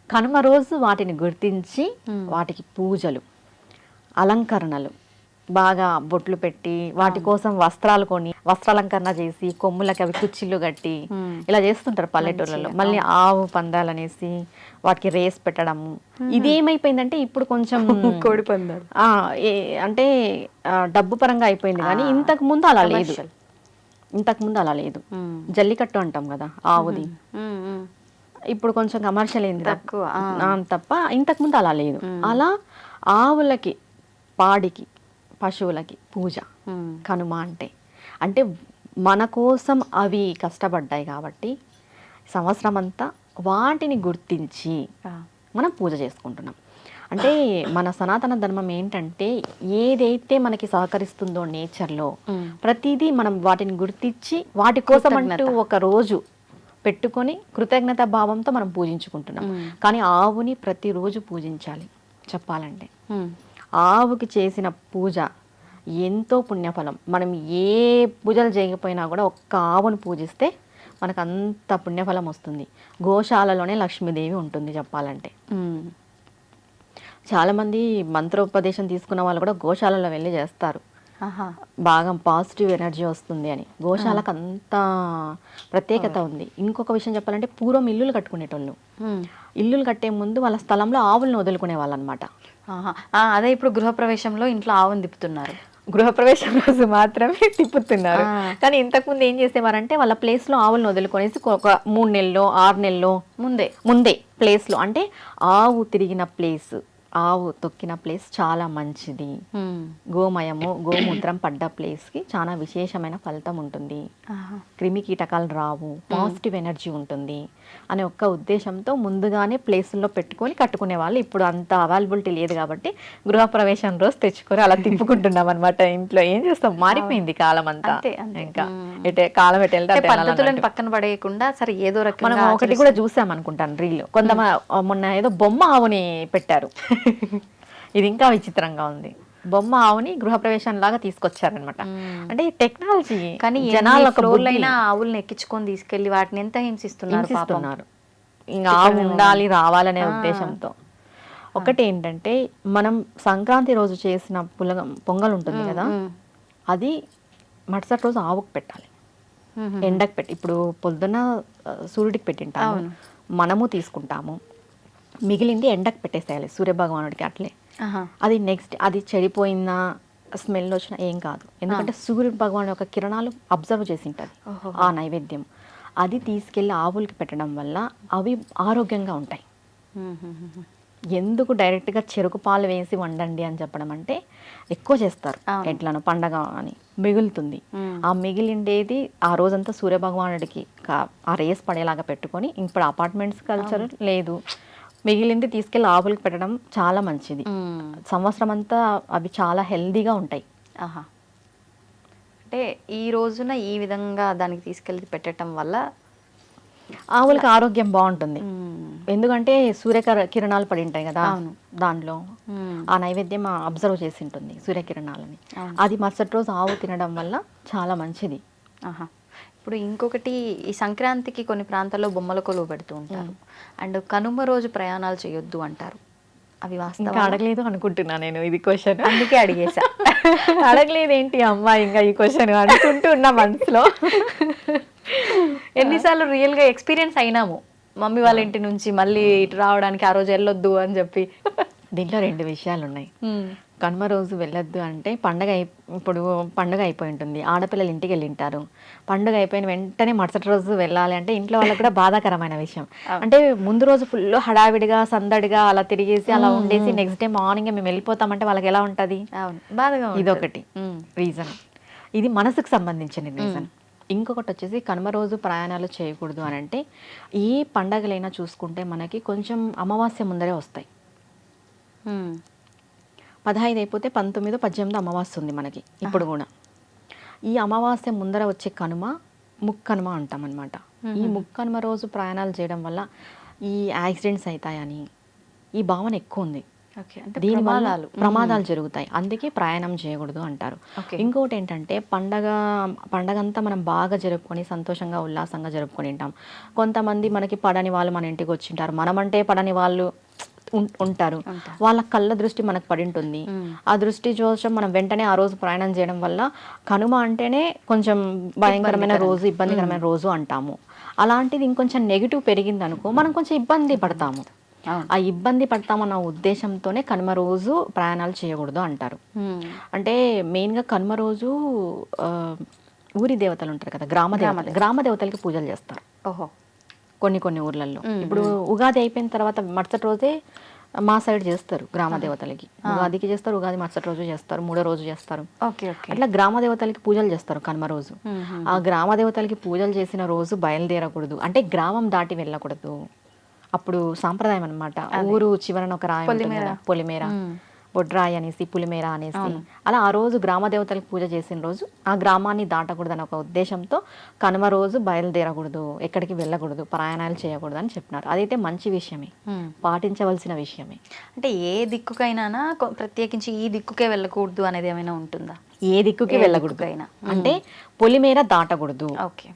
కనుమ రోజు వాటిని గుర్తించి వాటికి పూజలు, అలంకరణలు, బాగా బొట్లు పెట్టి వాటి కోసం వస్త్రాలు కొని వస్త్రాలంకరణ చేసి కొమ్ములకి అవి కుచ్చిళ్ళు కట్టి ఇలా చేస్తుంటారు పల్లెటూళ్ళలో. మళ్ళీ ఆవు పందాలనేసి వాటికి రేస్ పెట్టడము. ఇదేమైపోయిందంటే ఇప్పుడు కొంచెం కోడి పందాలు అంటే డబ్బు పరంగా అయిపోయింది, కానీ ఇంతకు ముందు అలా లేదు. ఇంతకుముందు అలా లేదు. జల్లికట్టు అంటాం కదా ఆవుది, ఇప్పుడు కొంచెం కమర్షియల్ అయింది తక్కువ తప్ప ఇంతకుముందు అలా లేదు. అలా ఆవులకి, పాడికి, పశువులకి పూజ కనుమ అంటే. అంటే మన కోసం అవి కష్టపడ్డాయి కాబట్టి సంవత్సరం అంతా వాటిని గుర్తించి మనం పూజ చేసుకుంటున్నాం. అంటే మన సనాతన ధర్మం ఏంటంటే ఏదైతే మనకి సహకరిస్తుందో నేచర్లో ప్రతిదీ మనం వాటిని గుర్తించి వాటి కోసం అంటూ ఒక రోజు పెట్టుకొని కృతజ్ఞత భావంతో మనం పూజించుకుంటున్నాం. కానీ ఆవుని ప్రతిరోజు పూజించాలి చెప్పాలంటే. ఆవుకి చేసిన పూజ ఎంతో పుణ్యఫలం. మనం ఏ పూజలు చేయకపోయినా కూడా ఒక్క ఆవును పూజిస్తే మనకు అంత పుణ్యఫలం వస్తుంది. గోశాలలోనే లక్ష్మీదేవి ఉంటుంది చెప్పాలంటే. చాలామంది మంత్రోపదేశం తీసుకున్న వాళ్ళు కూడా గోశాలలో వెళ్ళి చేస్తారు. బాగా పాజిటివ్ ఎనర్జీ వస్తుంది అని. గోశాలకు అంత ప్రత్యేకత ఉంది. ఇంకొక విషయం చెప్పాలంటే పూర్వం ఇల్లులు కట్టుకునేటోళ్ళు. ఇల్లులు కట్టే ముందు వాళ్ళ స్థలంలో ఆవులను వదులుకునే వాళ్ళు అనమాట. అదే ఇప్పుడు గృహప్రవేశంలో ఇంట్లో ఆవును తిప్పుతున్నారు. గృహప్రవేశం రోజు మాత్రమే తిప్పుతున్నారు. కానీ ఇంతకుముందు ఏం చేసేవారంటే వాళ్ళ ప్లేస్లో ఆవులను వదులుకొనేసి ఒక 3 నెలలో 6 నెలలో ముందే ప్లేస్లో, అంటే ఆవు తిరిగిన ప్లేస్, ఆవు తొక్కిన ప్లేస్ చాలా మంచిది, గోమయము గోమూత్రం పడ్డ ప్లేస్కి చాలా విశేషమైన ఫలితం ఉంటుంది, క్రిమి కీటకాలు రావు, పాజిటివ్ ఎనర్జీ ఉంటుంది అనే ఒక్క ఉద్దేశంతో ముందుగానే ప్లేసుల్లో పెట్టుకొని కట్టుకునే వాళ్ళు. ఇప్పుడు అంత అవైలబిలిటీ లేదు కాబట్టి గృహప్రవేశం రోజు తెచ్చుకొని అలా తిప్పుకుంటున్నాం అనమాట. ఇంట్లో ఏం చేస్తాం, మారిపోయింది కాలం అంతా. ఇంకా కాలం ఎటు వెళ్తే పద్ధతులను పక్కన పడేయకుండా సరే ఏదో రకంగా. మనం ఒకటి కూడా చూసాం అనుకుంటాను రీల్, కొంతమంది మొన్న ఏదో బొమ్మ ఆవుని పెట్టారు. ఇది ఇంకా విచిత్రంగా ఉంది. బొమ్మ ఆవుని గృహప్రవేశం లాగా తీసుకొచ్చారనమాట. అంటే టెక్నాలజీ. కానీ జనాలైనా ఆవుల్ని ఎక్కించుకొని తీసుకెళ్లి వాటిని ఎంత హింసిస్తున్నారు. ఇంకా ఆవు ఉండాలి రావాలనే ఉద్దేశంతో. ఒకటి ఏంటంటే మనం సంక్రాంతి రోజు చేసిన పొంగల్ ఉంటుంది కదా, అది మరుసటి రోజు ఆవుకు పెట్టాలి, ఎండకు పెట్టి. ఇప్పుడు పొద్దున్న సూర్యుడికి పెట్టింటాము, మనము తీసుకుంటాము, మిగిలింది ఎండకు పెట్టేసేయాలి సూర్యభగవానుడికి. అట్లే అది నెక్స్ట్ అది చెడిపోయిన స్మెల్ వచ్చినా ఏం కాదు, ఎందుకంటే సూర్య భగవాన్ యొక్క కిరణాలు అబ్జర్వ్ చేసి ఉంటుంది ఆ నైవేద్యం. అది తీసుకెళ్ళి ఆవులకి పెట్టడం వల్ల అవి ఆరోగ్యంగా ఉంటాయి. ఎందుకు డైరెక్ట్గా చెరుకు పాలు వేసి వండండి అని చెప్పడం అంటే, ఎక్కువ చేస్తారు ఎట్లను పండగ అని మిగులుతుంది. ఆ మిగిలిండేది ఆ రోజంతా సూర్యభగవానుడికి ఆ రేస్ పడేలాగా పెట్టుకొని, ఇప్పుడు అపార్ట్మెంట్స్ కల్చర్ లేదు, మిగిలింది తీసుకెళ్ళి ఆవులకు పెట్టడం చాలా మంచిది. సంవత్సరం అంతా అవి చాలా హెల్దీగా ఉంటాయి. అంటే ఈ రోజున ఈ విధంగా దానికి తీసుకెళ్ళి పెట్టడం వల్ల ఆవులకి ఆరోగ్యం బాగుంటుంది. ఎందుకంటే కిరణాలు పడి ఉంటాయి కదా దాంట్లో, ఆ నైవేద్యం అబ్జర్వ్ చేసి ఉంటుంది సూర్యకిరణాలని. అది మరుసటి రోజు ఆవు తినడం వల్ల చాలా మంచిది. ఇప్పుడు ఇంకొకటి, ఈ సంక్రాంతికి కొన్ని ప్రాంతాల్లో బొమ్మల కొలువు పెడుతూ ఉంటారు, అండ్ కనుమ రోజు ప్రయాణాలు చేయొద్దు అంటారు. అవి వాస్తవం? అడగలేదు అనుకుంటున్నా నేను ఇది క్వశ్చన్, అందుకే అడిగేసా. అడగలేదు ఏంటి అమ్మాయి ఇంకా ఈ క్వశ్చన్ అనుకుంటున్నా మనసులో. ఎన్నిసార్లు రియల్గా ఎక్స్పీరియన్స్ అయినాము, మమ్మీ వాళ్ళ ఇంటి నుంచి మళ్ళీ ఇటు రావడానికి ఆ రోజు వెళ్ళొద్దు అని చెప్పి. దీంట్లో 2 విషయాలు ఉన్నాయి. కనుమ రోజు వెళ్ళొద్దు అంటే, ఇప్పుడు పండుగ అయిపోయి ఉంటుంది, ఆడపిల్లలు ఇంటికి వెళ్ళింటారు, పండుగ అయిపోయిన వెంటనే మరుసటి రోజు వెళ్ళాలి అంటే ఇంట్లో వాళ్ళకి కూడా బాధాకరమైన విషయం. అంటే ముందు రోజు ఫుల్ హడావిడిగా సందడిగా అలా తిరిగేసి అలా ఉండేసి నెక్స్ట్ డే మార్నింగ్ మేము వెళ్ళిపోతామంటే వాళ్ళకి ఎలా ఉంటుంది, బాధగా. ఇదొకటి రీజన్, ఇది మనసుకు సంబంధించిన రీజన్. ఇంకొకటి వచ్చేసి కనుమ రోజు ప్రయాణాలు చేయకూడదు అని అంటే, ఏ పండగలైనా చూసుకుంటే మనకి కొంచెం అమావాస్య ముందరే వస్తాయి. 15 అయిపోతే 19, 18 అమావాస్య ఉంది మనకి ఇప్పుడు కూడా. ఈ అమావాస్య ముందర వచ్చే కనుమ ముక్కనుమ అంటాం అనమాట. ఈ ముక్కనుమ రోజు ప్రయాణాలు చేయడం వల్ల ఈ యాక్సిడెంట్స్ అవుతాయని ఈ భావన ఎక్కువ ఉంది. దీనివల్ల ప్రమాదాలు జరుగుతాయి, అందుకే ప్రయాణం చేయకూడదు అంటారు. ఇంకొకటి ఏంటంటే, పండగ అంతా మనం బాగా జరుపుకొని సంతోషంగా ఉల్లాసంగా జరుపుకొని ఉంటాం. కొంతమంది మనకి పడని వాళ్ళు మన ఇంటికి వచ్చింటారు, మనమంటే పడని వాళ్ళు ఉంటారు, వాళ్ళ కళ్ళ దృష్టి మనకు పడి ఉంటుంది. ఆ దృష్టి చూసం మనం వెంటనే ఆ రోజు ప్రయాణం చేయడం వల్ల కనుమ అంటేనే కొంచెం భయంకరమైన రోజు, ఇబ్బందికరమైన రోజు అంటాము. అలాంటిది ఇంకొంచెం నెగిటివ్ పెరిగింది అనుకో, మనం కొంచెం ఇబ్బంది పడతాము. ఆ ఇబ్బంది పడతామన్న ఉద్దేశంతోనే కనుమ రోజు ప్రయాణాలు చేయకూడదు అంటారు. అంటే మెయిన్గా కనుమ రోజు ఊరి దేవతలు ఉంటారు కదా, గ్రామ దేవతలకి పూజలు చేస్తారు ఓహో. కొన్ని ఊర్లలో. ఇప్పుడు ఉగాది అయిపోయిన తర్వాత మరుసటి రోజే మా సైడ్ చేస్తారు గ్రామ దేవతలకి. ఉగాదికి చేస్తారు, ఉగాది మరుసటి రోజు చేస్తారు, మూడో రోజు చేస్తారు. Okay okay. అట్లా గ్రామ దేవతలకి పూజలు చేస్తారు కనుమ రోజు. ఆ గ్రామ దేవతలకి పూజలు చేసిన రోజు బయలుదేరకూడదు, అంటే గ్రామం దాటి వెళ్ళకూడదు. అప్పుడు సాంప్రదాయం అన్నమాట. ఊరు చివరన ఒక రాయి ఉంటుంది కదా, పొలిమేర, బొడ్రాయి అనేసి, పులిమేర అనేసి, అలా ఆ రోజు గ్రామ దేవతలకు పూజ చేసిన రోజు ఆ గ్రామాన్ని దాటకూడదు అని ఒక ఉద్దేశంతో కనుమ రోజు బయలుదేరకూడదు, ఎక్కడికి వెళ్ళకూడదు, ప్రయాణాలు చేయకూడదు అని చెప్పినారు. అదైతే మంచి విషయమే, పాటించవలసిన విషయమే. అంటే ఏ దిక్కుకైనా ప్రత్యేకించి ఈ దిక్కుకే వెళ్ళకూడదు అనేది ఏమైనా ఉంటుందా? ఏ దిక్కుకి వెళ్ళకూడదు అంటే పొలిమేర దాటకూడదు. ఓకే.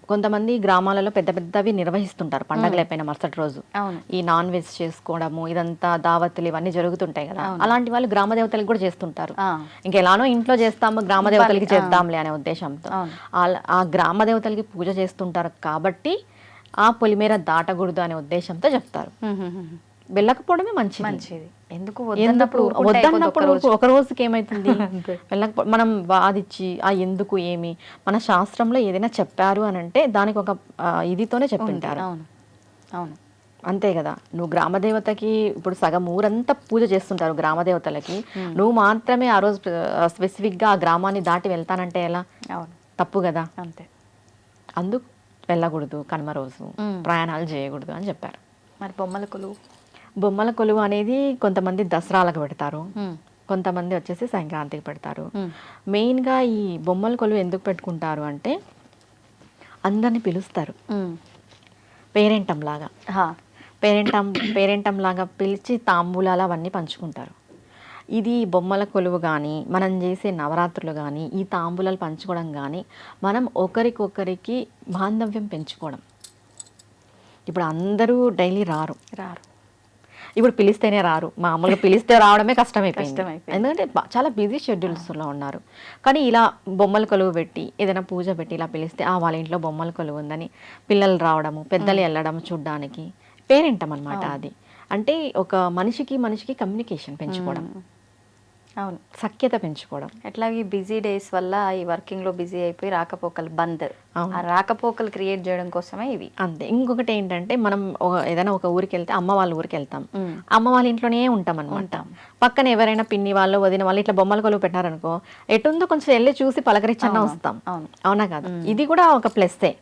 కొంతమంది గ్రామాలలో పెద్ద పెద్దవి నిర్వహిస్తుంటారు పండగలు అయిపోయిన మరుసటి రోజు. ఈ నాన్ వెజ్ చేసుకోవడము, ఇదంతా దావత్తులు ఇవన్నీ జరుగుతుంటాయి కదా, అలాంటి వాళ్ళు గ్రామ దేవతలకు కూడా చేస్తుంటారు. ఇంకెలానో ఇంట్లో చేస్తాము, గ్రామ దేవతలకి చేద్దాంలే అనే ఉద్దేశంతో ఆ గ్రామ దేవతలకి పూజ చేస్తుంటారు కాబట్టి ఆ పొలిమేర దాటకూడదు అనే ఉద్దేశంతో చెప్తారు. వెళ్ళకపోవడమే మంచిది. ఎందుకు వద్దన్నప్పుడు ఒక రోజుకి ఏమైతుంది, మనం వాదిచ్చి ఆ ఎందుకు ఏమి, మన శాస్త్రంలో ఏదైనా చెప్పారు అని అంటే దానికి ఒక ఇదితోనే చెప్పింటారు. అవును, అంతే కదా. నువ్వు గ్రామదేవతకి ఇప్పుడు సగం ఊరంతా పూజ చేస్తుంటారు గ్రామదేవతలకి, నువ్వు మాత్రమే ఆ రోజు స్పెసిఫిక్ గా ఆ గ్రామాన్ని దాటి వెళ్తానంటే ఎలా? తప్పు కదా. అంతే. అందుకు వెళ్ళకూడదు, కనుమ రోజు ప్రయాణాలు చేయకూడదు అని చెప్పారు. మరి బొమ్మల కొలువు అనేది కొంతమంది దసరాలకు పెడతారు, కొంతమంది వచ్చేసి సంక్రాంతికి పెడతారు. మెయిన్గా ఈ బొమ్మల కొలువు ఎందుకు పెట్టుకుంటారు అంటే అందరిని పిలుస్తారు పేరెంటం లాగా పిలిచి తాంబూలాలు అవన్నీ పంచుకుంటారు. ఇది బొమ్మల కొలువు కానీ, మనం చేసే నవరాత్రులు కానీ, ఈ తాంబూలాలు పంచుకోవడం కానీ మనం ఒకరికొకరికి బాంధవ్యం పెంచుకోవడం. ఇప్పుడు అందరూ డైలీ రారు, ఇప్పుడు పిలిస్తేనే రారు, మామూలుగా పిలిస్తే రావడమే కష్టమైపోయింది. ఎందుకంటే చాలా బిజీ షెడ్యూల్స్లో ఉన్నారు. కానీ ఇలా బొమ్మల కొలువు పెట్టి ఏదైనా పూజ పెట్టి ఇలా పిలిస్తే వాళ్ళ ఇంట్లో బొమ్మల కొలువు ఉందని పిల్లలు రావడము, పెద్దలు వెళ్ళడం చూడ్డానికి పేరెంటం అన్నమాట. అది అంటే ఒక మనిషికి కమ్యూనికేషన్ పెంచుకోవడం, అవును, సఖ్యత పెంచుకోవడం. ఎట్లాగే బిజీ డేస్ వల్ల ఈ వర్కింగ్లో బిజీ అయిపోయి రాకపోకలు బంద్, ఆ రాకపోకలు క్రియేట్ చేయడం కోసమే ఇవి. అంతే. ఇంకొకటి ఏంటంటే మనం ఏదైనా ఒక ఊరికి వెళ్తే అమ్మ వాళ్ళ ఊరికి వెళ్తాం, అమ్మ వాళ్ళ ఇంట్లోనే ఉంటాం అనమాట. పక్కన ఎవరైనా పిన్ని వాళ్ళు, వదిన వాళ్ళు ఇట్లా బొమ్మల కొలువు పెట్టారనుకో, ఎటుందో కొంచెం వెళ్ళి చూసి పలకరించన్నా వస్తాం. అవునా కాదు? ఇది కూడా ఒక ప్లస్సే.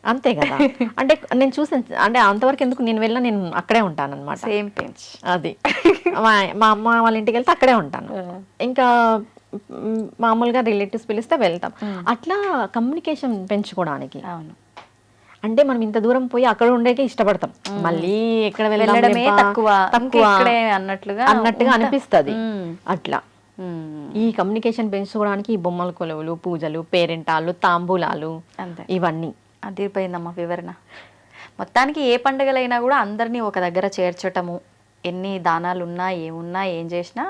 అంతే కదా. అంటే నేను చూసాను, అంటే అంతవరకు ఎందుకు, నేను వెళ్ళినా నేను అక్కడే ఉంటాను అనమాట. సేమ్ పెంచ్ అది. మా అమ్మ వాళ్ళ ఇంటికి వెళ్తే అక్కడే ఉంటాను. ఇంకా మామూలుగా రిలేటివ్స్ పిలిస్తే వెళ్తాం. అట్లా కమ్యూనికేషన్ పెంచుకోవడానికి. అవును. అంటే మనం ఇంత దూరం పోయి అక్కడ ఉండేకే ఇష్టపడతాం, మళ్ళీ ఎక్కడ వెళ్ళడమే తక్కువ అన్నట్టుగా అనిపిస్తుంది. అట్లా ఈ కమ్యూనికేషన్ పెంచుకోవడానికి ఈ బొమ్మల కొలువులు, పూజలు, పేరెంటాలు, తాంబూలాలు, ఇవన్నీ. అదిరిపోయిందమ్మా వివరణ. మొత్తానికి ఏ పండుగలైనా కూడా అందరినీ ఒక దగ్గర చేర్చటము, ఎన్ని దానాలు ఉన్నా ఏమున్నా ఏం చేసినా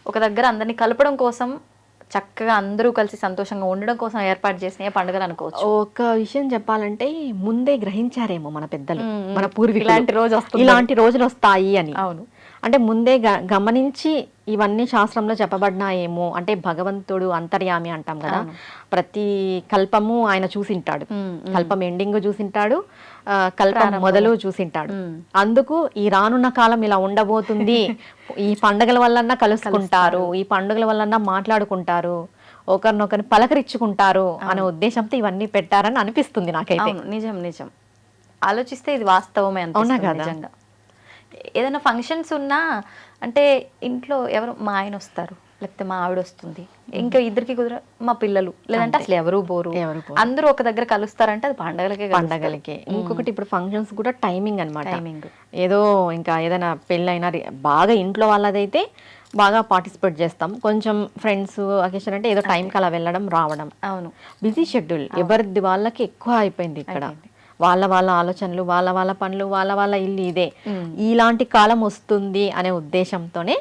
ఒక దగ్గర అందరినీ కలపడం కోసం, చక్కగా అందరూ కలిసి సంతోషంగా ఉండడం కోసం ఏర్పాటు చేసిన పండుగలు అనుకోవచ్చు. ఒక విషయం చెప్పాలంటే ముందే గ్రహించారేమో మన పెద్దలు, మన పూర్వీకులు ఇలాంటి రోజులు వస్తాయి అని. అవును. అంటే ముందే గమనించి ఇవన్నీ శాస్త్రంలో చెప్పబడినాయేమో. అంటే భగవంతుడు అంతర్యామి అంటాం కదా, ప్రతి కల్పము ఆయన చూసింటాడు, కల్పం ఎండింగ్ చూసింటాడు, కల్పం మొదలు చూసింటాడు. అందుకు ఈ రానున్న కాలం ఇలా ఉండబోతుంది, ఈ పండుగల వల్లన్నా కలుసుకుంటారు, ఈ పండుగల వల్లన్నా మాట్లాడుకుంటారు, ఒకరినొకరిని పలకరించుకుంటారు అనే ఉద్దేశంతో ఇవన్నీ పెట్టారని అనిపిస్తుంది నాకైతే. నిజం ఆలోచిస్తే ఇది వాస్తవమే. అవునా కదా? నిజంగా ఏదైనా ఫంక్షన్స్ ఉన్నా అంటే ఇంట్లో ఎవరు, మా ఆయన వస్తారు, లేకపోతే మా ఆవిడ వస్తుంది, ఇంకా ఇద్దరికి కుదర మా పిల్లలు, లేదంటే అసలు ఎవరు బోరు, అందరూ ఒక దగ్గర కలుస్తారంటే అది పండగలకే. ఇంకొకటి ఇప్పుడు ఫంక్షన్స్ కూడా టైమింగ్ అనమాట. ఏదో ఇంకా ఏదైనా పెళ్ళైనా బాగా ఇంట్లో వాళ్ళదైతే బాగా పార్టిసిపేట్ చేస్తాం, కొంచెం ఫ్రెండ్స్ అకేషన్ అంటే ఏదో టైంకి అలా వెళ్ళడం రావడం. అవును, బిజీ షెడ్యూల్ ఎవరిది వాళ్ళకి ఎక్కువ అయిపోయింది ఇక్కడ. వాళ్ళ ఆలోచనలు, వాళ్ళ పనులు, వాళ్ళ ఇల్లు, ఇదే. ఇలాంటి కాలం వస్తుంది అనే ఉద్దేశంతోనే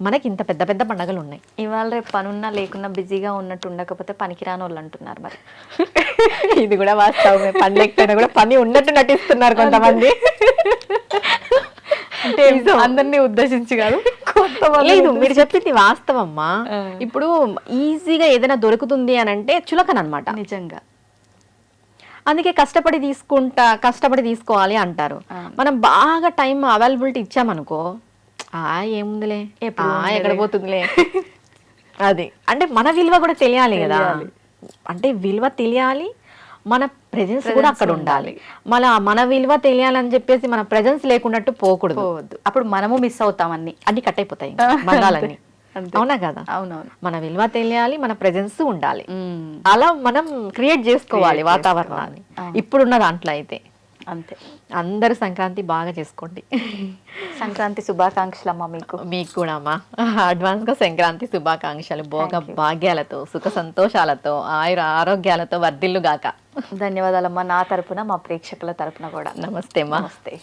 మనకి ఇంత పెద్ద పెద్ద పండుగలు ఉన్నాయి. ఇవాళ రేపు పనున్నా లేకున్నా బిజీగా ఉన్నట్టు ఉండకపోతే పనికిరాని వాళ్ళు అంటున్నారు మరి. ఇది కూడా వాస్తవమే, పని లేకపోయినా కూడా పని ఉన్నట్టు నటిస్తున్నారు కొంతమంది. అంటే అందరినీ ఉద్దేశించి కాదు, కొత్త లేదు మీరు చెప్పింది వాస్తవమ్మా. ఇప్పుడు ఈజీగా ఏదైనా దొరుకుతుంది అని అంటే చులకన అనమాట. నిజంగా. అందుకే కష్టపడి తీసుకోవాలి అంటారు. మనం బాగా టైం అవైలబిలిటీ ఇచ్చామనుకో, ఏముందిలే, ఎక్కడ పోతుందిలే అది. అంటే మన విలువ కూడా తెలియాలి కదా. అంటే విలువ తెలియాలి, మన ప్రెజెన్స్ కూడా అక్కడ ఉండాలి. మన విలువ తెలియాలని చెప్పేసి మన ప్రెజెన్స్ లేకున్నట్టు పోకూడదు. అప్పుడు మనము మిస్ అవుతాం, అన్ని కట్ అయిపోతాయి బంధాలన్నీ. అవునా కదా? అవునవును. మన విలువ తెలియాలి, మన ప్రెజెన్స్ ఉండాలి. అలా మనం క్రియేట్ చేసుకోవాలి వాతావరణాన్ని. ఇప్పుడున్న దాంట్లో అయితే అంతే. అందరూ సంక్రాంతి బాగా చేసుకోండి. సంక్రాంతి శుభాకాంక్షలు అమ్మా మీకు కూడా అమ్మా. అడ్వాన్స్ గా సంక్రాంతి శుభాకాంక్షలు. భోగ భాగ్యాలతో, సుఖ సంతోషాలతో, ఆరోగ్యాలతో వర్ధిల్లుగాక. ధన్యవాదాలమ్మా. నా తరపున, మా ప్రేక్షకుల తరపున కూడా నమస్తే అమ్మా. నమస్తే.